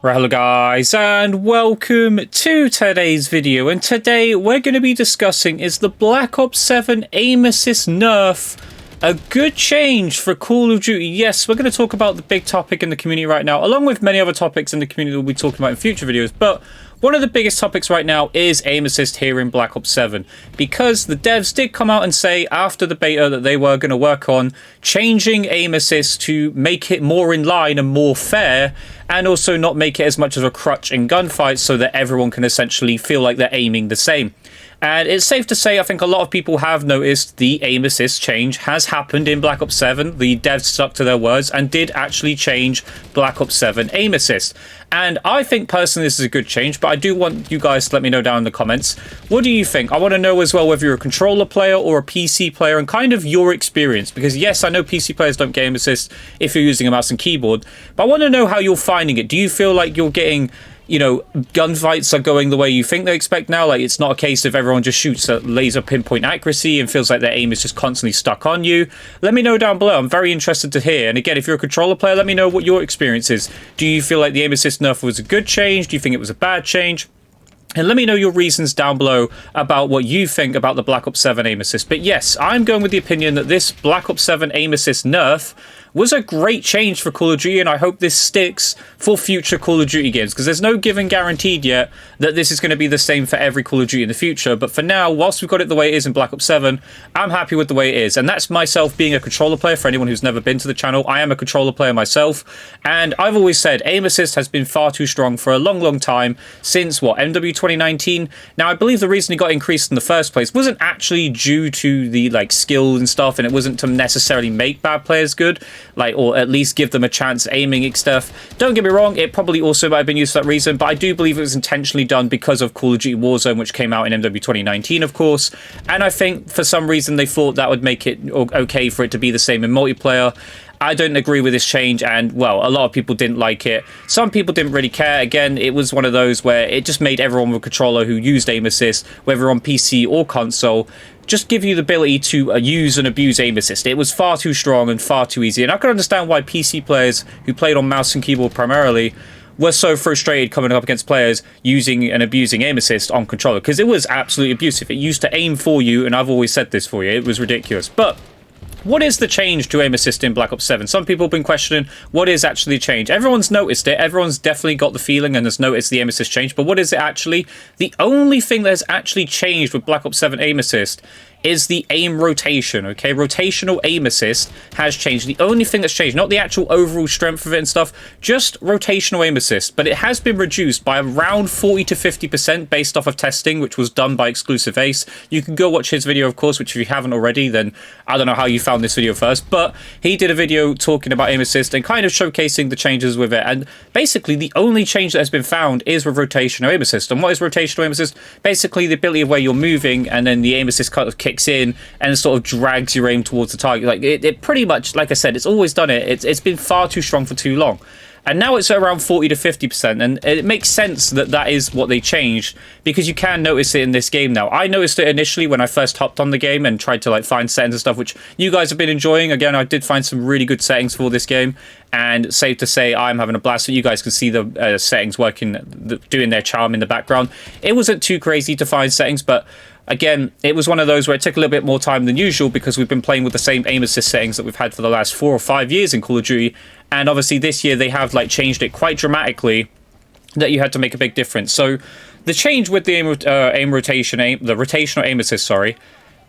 Right, hello guys, and welcome to today's video. And today we're going to be discussing, is the Black Ops 7 aim assist nerf a good change for Call of Duty? Yes, we're going to talk about the big topic in the community right now, along with many other topics in the community we'll be talking about in future videos. But one of the biggest topics right now is aim assist here in Black Ops 7, because the devs did come out and say after the beta that they were going to work on changing aim assist to make it more in line and more fair, and also not make it as much of a crutch in gunfights so that everyone can essentially feel like they're aiming the same. And it's safe to say, I think a lot of people have noticed the aim assist change has happened in Black Ops 7. The devs stuck to their words and did actually change Black Ops 7 aim assist. And I think personally this is a good change, but I do want you guys to let me know down in the comments. What do you think? I want to know as well whether you're a controller player or a PC player and kind of your experience. Because yes, I know PC players don't get aim assist if you're using a mouse and keyboard, but I want to know how you're finding it. Do you feel like you're getting, you know, gunfights are going the way you think they expect now? Like, it's not a case of everyone just shoots at laser pinpoint accuracy and feels like their aim is just constantly stuck on you. Let me know down below. I'm very interested to hear. And again, if you're a controller player, let me know what your experience is. Do you feel like the aim assist nerf was a good change? Do you think it was a bad change? And let me know your reasons down below about what you think about the Black Ops 7 aim assist. But yes, I'm going with the opinion that this Black Ops 7 aim assist nerf was a great change for Call of Duty, and I hope this sticks for future Call of Duty games, because there's no given guaranteed yet that this is going to be the same for every Call of Duty in the future. But for now, whilst we've got it the way it is in Black Ops 7, I'm happy with the way it is. And that's myself being a controller player. For anyone who's never been to the channel, I am a controller player myself, and I've always said aim assist has been far too strong for a long time, since what, MW 2019? Now, I believe the reason it got increased in the first place wasn't actually due to the like skill and stuff, and it wasn't to necessarily make bad players good, like, or at least give them a chance aiming and stuff. Don't get me wrong, it probably also might have been used for that reason, but I do believe it was intentionally done because of Call of Duty Warzone, which came out in MW 2019, of course. And I think for some reason they thought that would make it okay for it to be the same in multiplayer. I don't agree with this change, and well, a lot of people didn't like it. Some people didn't really care. Again, it was one of those where it just made everyone with a controller who used aim assist, whether on PC or console, just give you the ability to use and abuse aim assist. It was far too strong and far too easy, and I can understand why PC players who played on mouse and keyboard primarily were so frustrated coming up against players using and abusing aim assist on controller, because it was absolutely abusive. It used to aim for you, and I've always said this for you, it was ridiculous. But what is the change to aim assist in Black Ops 7? Some people have been questioning what is actually changed. Everyone's noticed it. Everyone's definitely got the feeling and has noticed the aim assist change. But what is it actually? The only thing that has actually changed with Black Ops 7 aim assist is the aim rotation, okay? Rotational aim assist has changed. The only thing that's changed, not the actual overall strength of it and stuff, just rotational aim assist. But it has been reduced by around 40 to 50% based off of testing, which was done by Exclusive Ace. You can go watch his video, of course, which if you haven't already, then I don't know how you found this video first. But he did a video talking about aim assist and kind of showcasing the changes with it. And basically, the only change that has been found is with rotational aim assist. And what is rotational aim assist? Basically, the ability of where you're moving and then the aim assist kind of kicks in and sort of drags your aim towards the target. Like it pretty much, like I said, it's always done it. It's been far too strong for too long. And now it's around 40 to 50%, and it makes sense that that is what they changed, because you can notice it in this game now. I noticed it initially when I first hopped on the game and tried to like find settings and stuff, which you guys have been enjoying. Again, I did find some really good settings for this game, and safe to say I'm having a blast. So you guys can see the settings working, doing their charm in the background. It wasn't too crazy to find settings, but again, it was one of those where it took a little bit more time than usual, because we've been playing with the same aim assist settings that we've had for the last 4 or 5 years in Call of Duty. And obviously this year they have like changed it quite dramatically, that you had to make a big difference. So the change with the rotational aim assist, sorry,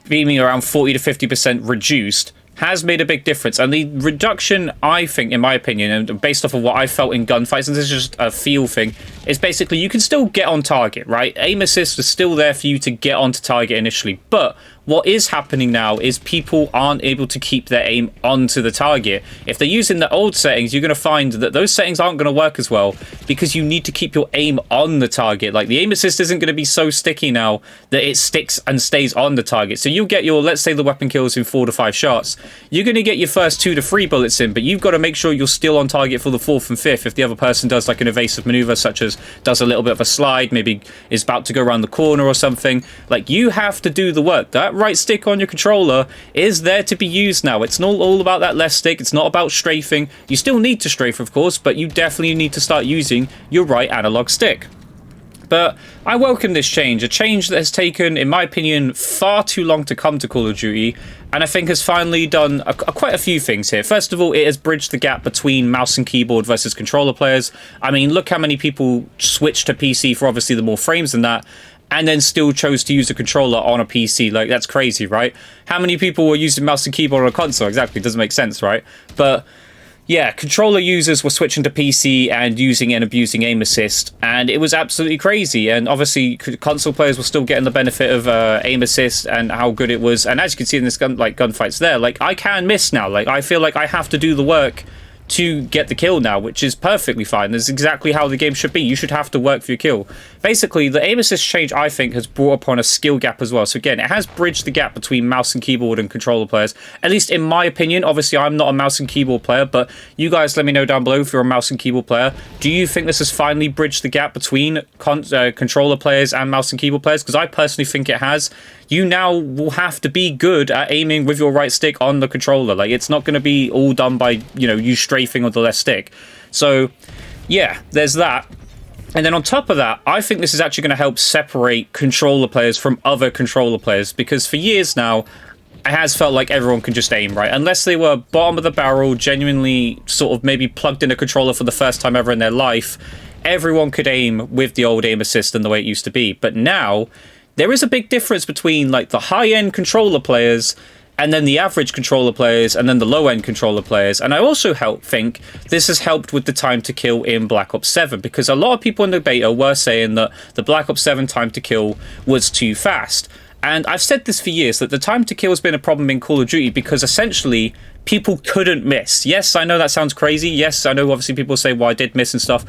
being around 40 to 50% reduced, has made a big difference. And the reduction, I think, in my opinion, and based off of what I felt in gunfights, and this is just a feel thing, is basically you can still get on target, right? Aim assist is still there for you to get onto target initially, but what is happening now is people aren't able to keep their aim onto the target. If they're using the old settings, you're going to find that those settings aren't going to work as well, because you need to keep your aim on the target. Like, the aim assist isn't going to be so sticky now that it sticks and stays on the target. So you'll get your, let's say the weapon kills in 4 to 5 shots. You're going to get your first 2 to 3 bullets in, but you've got to make sure you're still on target for the 4th and 5th. If the other person does like an evasive maneuver, such as does a little bit of a slide, maybe is about to go around the corner or something, like, you have to do the work. That right stick on your controller is there to be used now. It's not all about that left stick. It's not about strafing. You still need to strafe, of course, but you definitely need to start using using your right analog stick. But I welcome this change, a change that has taken, in my opinion, far too long to come to Call of Duty, and I think has finally done quite a few things here. First of all, it has bridged the gap between mouse and keyboard versus controller players. I mean, look how many people switched to PC for obviously the more frames than that, and then still chose to use a controller on a PC. Like, that's crazy, right? How many people were using mouse and keyboard on a console? Exactly, doesn't make sense, right? But yeah, controller users were switching to PC and using and abusing aim assist, and it was absolutely crazy. And obviously, console players were still getting the benefit of aim assist and how good it was. And as you can see in this gunfights there, like, I can miss now. Like, I feel like I have to do the work to get the kill now, which is perfectly fine. That's exactly how the game should be. You should have to work for your kill. Basically, the aim assist change, I think, has brought upon a skill gap as well. So again, it has bridged the gap between mouse and keyboard and controller players, at least in my opinion. Obviously, I'm not a mouse and keyboard player, but you guys let me know down below if you're a mouse and keyboard player. Do you think this has finally bridged the gap between controller players and mouse and keyboard players? Because I personally think it has. You now will have to be good at aiming with your right stick on the controller. Like, it's not going to be all done by, you know, you strafing on the left stick. So yeah, there's that. And then on top of that, I think this is actually going to help separate controller players from other controller players, because for years now, it has felt like everyone can just aim, right? Unless they were bottom of the barrel, genuinely sort of maybe plugged in a controller for the first time ever in their life, everyone could aim with the old aim assist and the way it used to be. But now, there is a big difference between like the high-end controller players and then the average controller players and then the low-end controller players. And I also think this has helped with the time to kill in Black Ops 7, because a lot of people in the beta were saying that the Black Ops 7 time to kill was too fast. And I've said this for years, that the time to kill has been a problem in Call of Duty because essentially people couldn't miss. Yes, I know that sounds crazy. Yes, I know obviously people say, well, I did miss and stuff.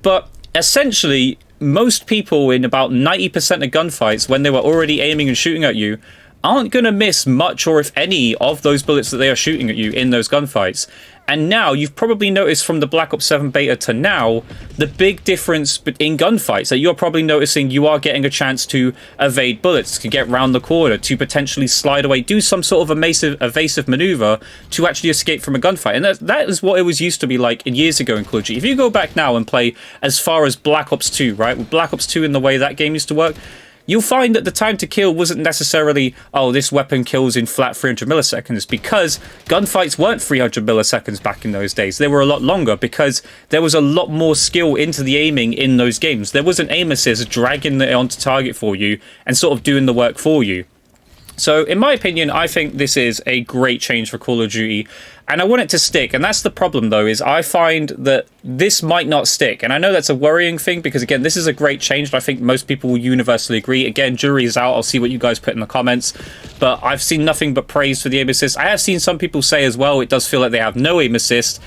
But essentially, most people in about 90% of gunfights, when they were already aiming and shooting at you, aren't going to miss much or if any of those bullets that they are shooting at you in those gunfights. And now, you've probably noticed from the Black Ops 7 beta to now, the big difference in gunfights, that you're probably noticing you are getting a chance to evade bullets, to get round the corner, to potentially slide away, do some sort of evasive maneuver to actually escape from a gunfight. And that is what it was used to be like years ago in Call of Duty. If you go back now and play as far as Black Ops 2, right, with Black Ops 2 in the way that game used to work, you'll find that the time to kill wasn't necessarily, oh, this weapon kills in flat 300 milliseconds, because gunfights weren't 300 milliseconds back in those days. They were a lot longer because there was a lot more skill into the aiming in those games. There was an aim assist dragging it onto target for you and sort of doing the work for you. So, in my opinion, I think this is a great change for Call of Duty, and I want it to stick. And that's the problem, though, is I find that this might not stick. And I know that's a worrying thing, because, again, this is a great change, and I think most people will universally agree. Again, jury is out. I'll see what you guys put in the comments. But I've seen nothing but praise for the aim assist. I have seen some people say as well, it does feel like they have no aim assist.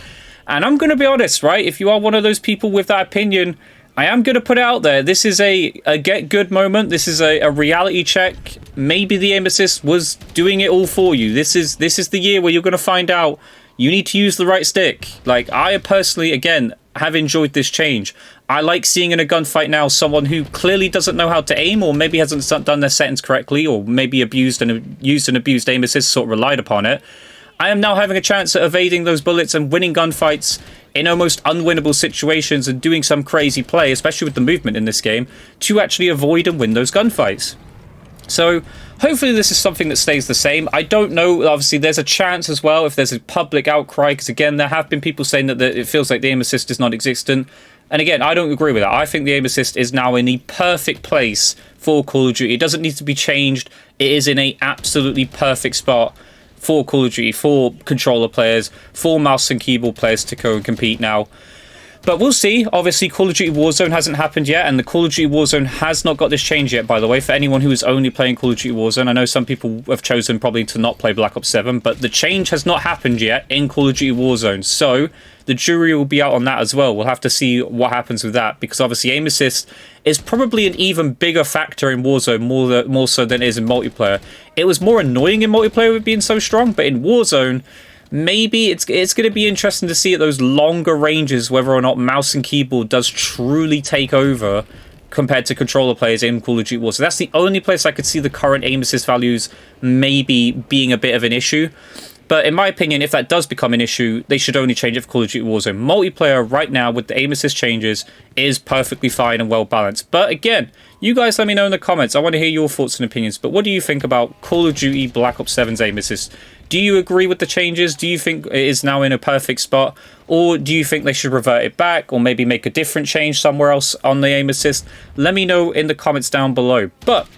And I'm going to be honest, right? If you are one of those people with that opinion, I am going to put it out there. This is a get good moment. This is a reality check. Maybe the aim assist was doing it all for you. This is the year where you're going to find out you need to use the right stick. Like, I personally, again, have enjoyed this change. I like seeing in a gunfight now someone who clearly doesn't know how to aim, or maybe hasn't done their settings correctly, or maybe used and abused aim assist, sort of relied upon it. I am now having a chance at evading those bullets and winning gunfights in almost unwinnable situations and doing some crazy play, especially with the movement in this game, to actually avoid and win those gunfights. So hopefully this is something that stays the same. I don't know, obviously there's a chance as well if there's a public outcry, because again, there have been people saying that it feels like the aim assist is non-existent. And again, I don't agree with that. I think the aim assist is now in the perfect place for Call of Duty. It doesn't need to be changed. It is in a absolutely perfect spot for Call of Duty, for controller players, for mouse and keyboard players to go and compete now. But we'll see. Obviously, Call of Duty Warzone hasn't happened yet, and the Call of Duty Warzone has not got this change yet, by the way, for anyone who is only playing Call of Duty Warzone. I know some people have chosen probably to not play Black Ops 7, but the change has not happened yet in Call of Duty Warzone. So the jury will be out on that as well. We'll have to see what happens with that, because obviously aim assist is probably an even bigger factor in Warzone, more so than it is in multiplayer. It was more annoying in multiplayer with being so strong, but in Warzone, maybe it's going to be interesting to see at those longer ranges whether or not mouse and keyboard does truly take over compared to controller players in Call of Duty Warzone. That's the only place I could see the current aim assist values maybe being a bit of an issue. But in my opinion, if that does become an issue, they should only change it for Call of Duty Warzone. Multiplayer right now with the aim assist changes is perfectly fine and well balanced. But again, you guys let me know in the comments. I want to hear your thoughts and opinions. But what do you think about Call of Duty Black Ops 7's aim assist? Do you agree with the changes? Do you think it is now in a perfect spot? Or do you think they should revert it back or maybe make a different change somewhere else on the aim assist? Let me know in the comments down below. But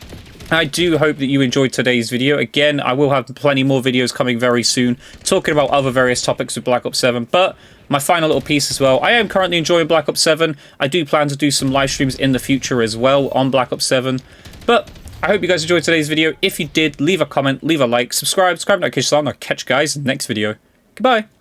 I do hope that you enjoyed today's video. Again, I will have plenty more videos coming very soon, talking about other various topics with Black Ops 7. But my final little piece as well, I am currently enjoying Black Ops 7. I do plan to do some live streams in the future as well on Black Ops 7. But I hope you guys enjoyed today's video. If you did, leave a comment, leave a like, subscribe, notifications on. I'll catch you guys in the next video. Goodbye.